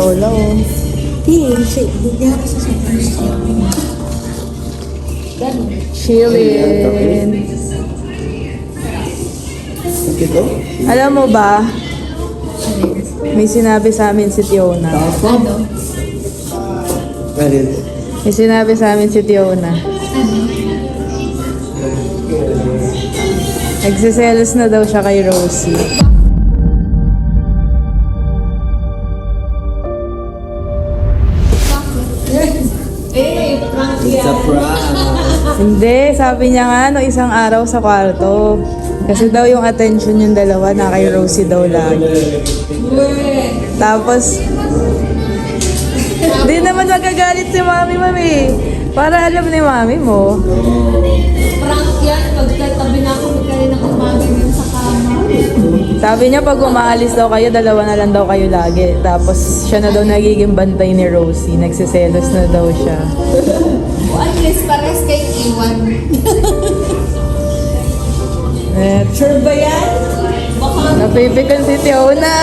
Lola, oh. Hindi ako sa first year. Chillin. Ito? Alam mo ba, may sinabi sa amin si Tiona. Ano? Meron. May sinabi sa amin si Tiona. Nagsiselos na daw siya kay Rosie. It's a prank. Hindi, sabi niya nga no, isang araw sa kwarto. Kasi daw yung attention yung dalawa na kay Rosie daw lagi. Tapos, di naman magagalit si mami. Para alam ni mami mo. Prank yan. Pagkatabi na ako, magkaroon ako magiging sa kama. Sabi niya pag umaalis daw kayo, dalawa na lang daw kayo lagi. Tapos siya na daw nagiging bantay ni Rosie. Nagsiselos na daw siya. O at least pares kay Iwan. Sure ba yan? Baka Napipikan si Tiona.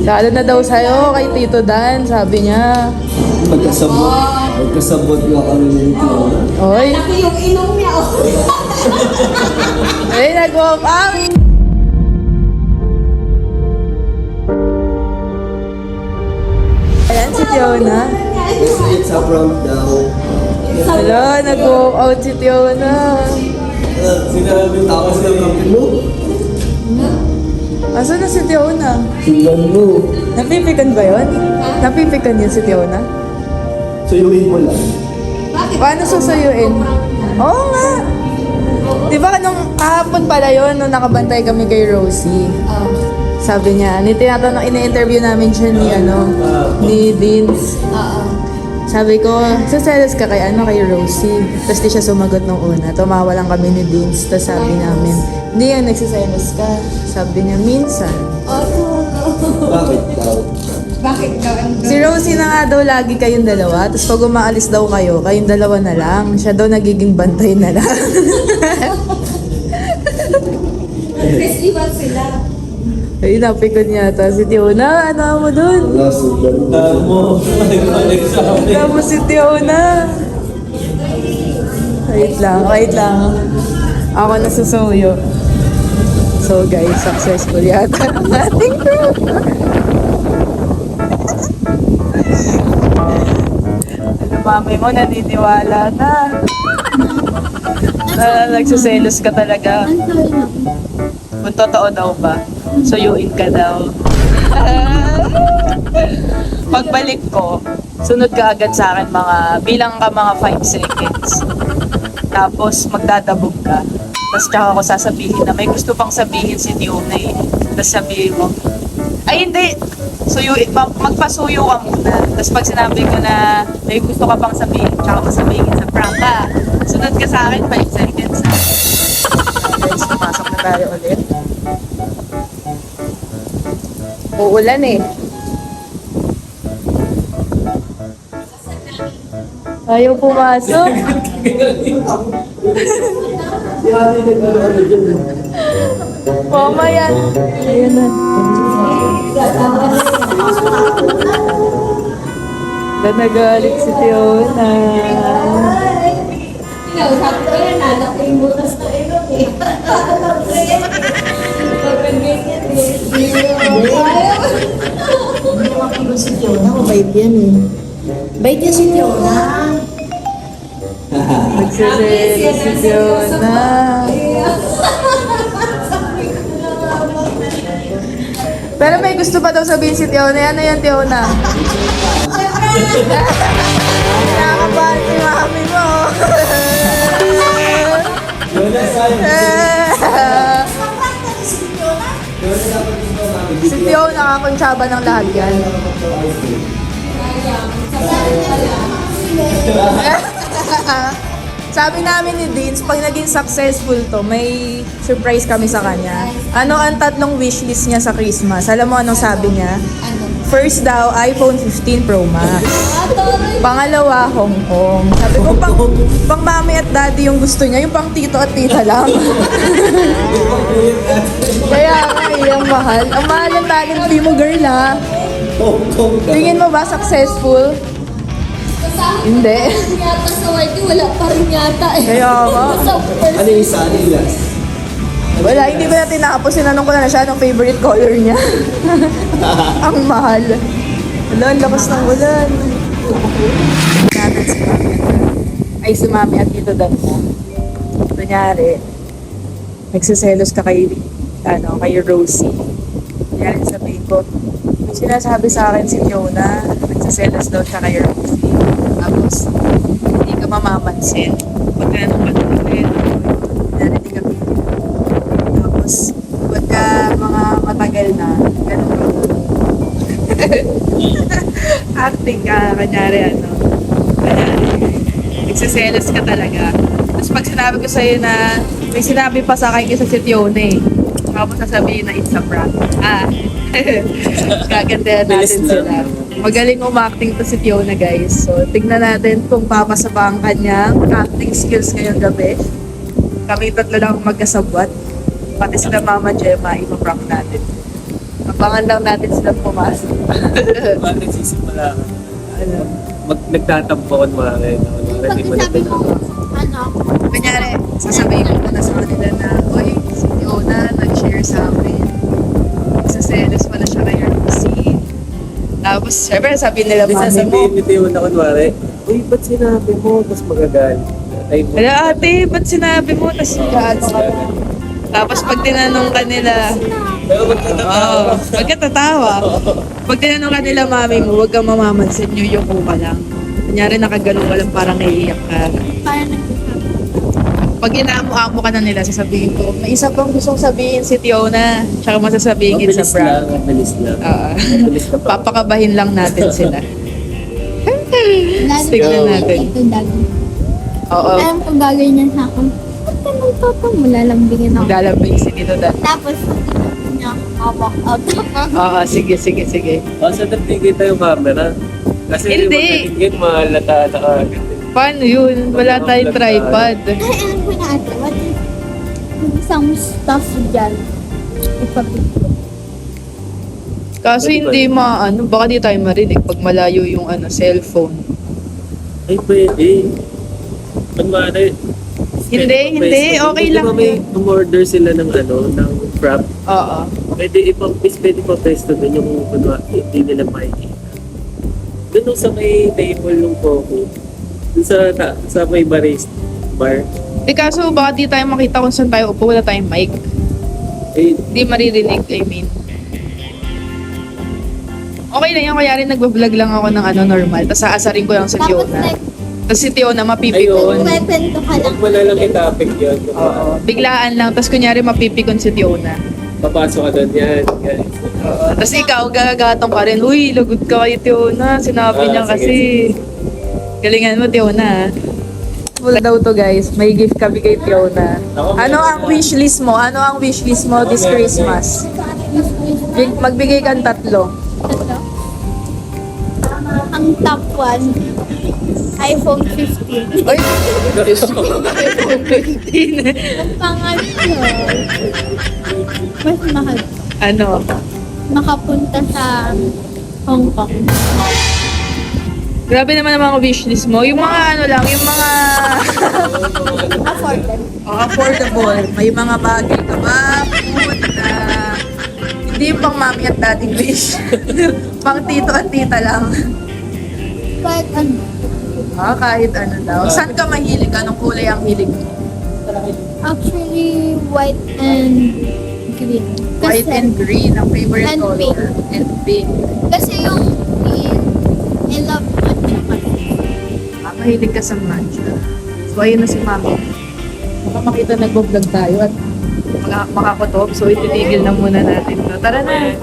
Lalo na daw sa'yo kay Tito Dan, sabi niya. Magkasabot nga kami nito. Oy, Laki yung inom niya. Oh. ay nag-walk out. Ayan si Tiona. It's a prank daw. Hello, nag-walk out si Tiona. Sinabi tapos ng kampi mo? Asa na si Tiona? Sundan mo. Napipikan ba yun? Napipikan yun si Tiona? Suyuin mo lang. Bakit? Paano susuyuin? Oo nga. Di ba nung kahapon pala yun, nung nakabantay kami kay Rosie, sabi niya, ini-interview namin siya ni Vince. Sabi ko, saselos ka kay Rosie. Tapos di siya sumagot nung una. Tumawa lang kami ni Vince. Tapos sabi namin, hindi yan, nagsiselos ka. Sabi niya, minsan. Bakit daw? Bakit daw? Si Rosie na nga daw lagi kayong dalawa. Tapos pag umaalis daw kayo, kayong dalawa na lang. Siya daw nagiging bantay na lang. Chris, Iwan sila. Ay, napikon yata si Tiona. Ano mo dun? Wala, sundan mo. Ano mo si Tiona? Wait lang. Ako nasusuyo. So guys, successful yata ang ating group. Mami mo, naniniwala na. Nagsiselos ka talaga. Kung totoo daw ba, suyuin ka daw. Pagbalik ko, sunod ka agad sa akin bilang ka mga 5 seconds. Tapos magdadabog ka. Tapos tsaka ako sasabihin na may gusto pang sabihin si Tiona eh. Tapos sabihin mo, ay hindi, magpasuyo ka muna. Tapos pag sinabi ko na may gusto ka pang sabihin, tsaka mo sabihin sa prank ka. Sunod ka sa akin 5 seconds. Guys, pumasok na tayo ulit. Uulan eh. Ayaw pumasok. Mamaya. Ayan na. Nagalit si Tiona. Sabi ko yan, anak ko yung butas na ilong eh. Pag-ganyan Hindi naman kilo si Tiona, mabait yan eh. Bait yan si Tiona. Nagsiselos si Tiona. Pero may gusto pa daw sabihin si Tiona. Ano yan, Tiona? Nakakabahan si mami mo. Si Tiona nakakonsyaba ng lahat yan. Sabi namin ni Deans, pag naging successful to, may surprise kami sa kanya. Ano ang tatlong wishlist niya sa Christmas? Alam mo anong sabi niya? Ano? First daw, iPhone 15 Pro Max. Atoray! Pangalawa, Hong Kong. Sabi ko, pang mami at daddy yung gusto niya, yung pang tito at tita lang. Kaya nga, yung mahal. Ang mahal ng talent fee mo, girl, ha? Tingin mo ba successful? Kasama Hindi. yata sa YT, wala pa rin yata eh. Kaya nga. Sa first Ano yung isa? Ano yung last? Wala, hindi ko na tinapos. Sinanong ko na siya anong favorite color niya. Ang mahal. Wala, ang lakas ng ulan. Natin si Mami. Ay, si Mami at Tito Dan mo. Kunyari, nagsiselos ka kay Rosie. Kunyari, sabihin ko, may sinasabi sa akin si Fiona, nagsiselos daw siya kay Rosie. Tapos, hindi ka mamamansin. Pagka nung patuloy, kunyari, hindi ka pipili. Tapos, pagka mga matagal na, ganun ka. Acting ka, kanyari nagsiselos ka talaga. Tapos pag sinabi ko sa'yo na, may sinabi pa sa akin kasi si Tione, tapos sasabihin na it's a prank. Gagandahan natin sila. Magaling umacting to si Tione, guys. So, tignan natin kung papasa ba ang kanyang acting skills ngayong gabi. Kami tatlo lang magkasabwat. Pati sila Mama Gemma, ipaprank natin. Abangan lang natin sila pumasok. Bakit nagsisimula ka? Ano? Nagtatampo ko mga rin. Pag sabi mo, ano, Kunyari, sasabihin ko na sa kanila na, oy, si Fiona nag-share sa amin. Saselos pala siya kay Rosie. Tapos, syempre, sabihin nila Hindi mami mo. sasabihin ni Teo na kunwari, uy, ba't sinabi mo? Tapos magagalit. Ay, mo. Hala, ate, ba't sinabi mo? Tapos, gaano ka na. Tapos, pag tinanong ka nila, Pero magtatatawa. magkatatawa. Pag tinanong ka nila mami mo, huwag kang mamamansin nyo, yuko ka lang. Kunyari, nakagano ka lang, parang naiiyak ka. parang nagsasabi. Pag inaamo-amo ka na nila, sasabihin ko, may isa pang gustong sabihin si Tiona. Tsaka masasabihin it's a Mabilis prank. lang, mabilis lang. Mabilis ka pa. Papakabahin lang natin sila. Lalo Tignan na natin. ito dagdag. Oo. Alam kung gagawin niya sa akin, ba't ka nagpapang lalambingin ako? Maglalambing si Tito Dan. Tapos, niya, walk out. Oo, sige. Sa nagtigil tayo camera. Kasi Hindi. magkatingin, mahalata na agad. Paano yun? Wala tayong tripod. Ay, alam ko na ate, what if yung isang stuff dyan, ipapicture. Kaso hindi baka di tayo marinig pag malayo yung cellphone. Ay, pwede. Kunwari, Hindi, okay lang May yun. umorder sila ng ng prop. Oo. Pwede ipapesto doon yung kunwari, hindi nila makikita. Doon sa may table ng coffee. Doon sa may bar. Kaso baka di tayo makita kung saan tayo upo, wala tayong mic. Eh, Di maririnig, I mean. Okay lang yan, kaya rin nagbablog lang ako ng normal, tapos aasarin ko lang si Tapos Fiona. like, Tapos si Fiona mapipikon. Ayun. kwento ka lang. huwag mo na lang itapik yun. Oo. Biglaan lang, tapos kunyari mapipikon si Fiona. Papasok ka doon yan, guys. Tapos ikaw, gagagatong ka rin. Uy, lagot ka kay Tiona. Sinabi niya sige, kasi. Galingan mo, Tiona. Full daw to, guys. May gift kami kay Tiona. Ano ang wishlist mo? Ano ang wishlist mo this Christmas? Magbigay kang 3. Ang top 1, iPhone 15. Uy, iPhone 15. Ang pangatlo, mas mahal. Ano? Makapunta sa Hong Kong. Grabe naman ang mga wishlist mo. Yung mga lang, yung mga Affordable. affordable. May mga bagay ka ba? Food na hindi yung pang mami at daddy wish. Pang tito at tita lang. Kahit ano. Kahit ano daw. Saan ka mahilig? Anong kulay ang hilig mo? Actually, white and green. White and green ang favorite And color. pink. And pink. Kasi yung green, I love matcha kasi. Mahilig ka sa matcha. So, ayun na si mami. Baka makita nagbo-vlog tayo at makakutob. So, ititigil na muna natin to. Tara na!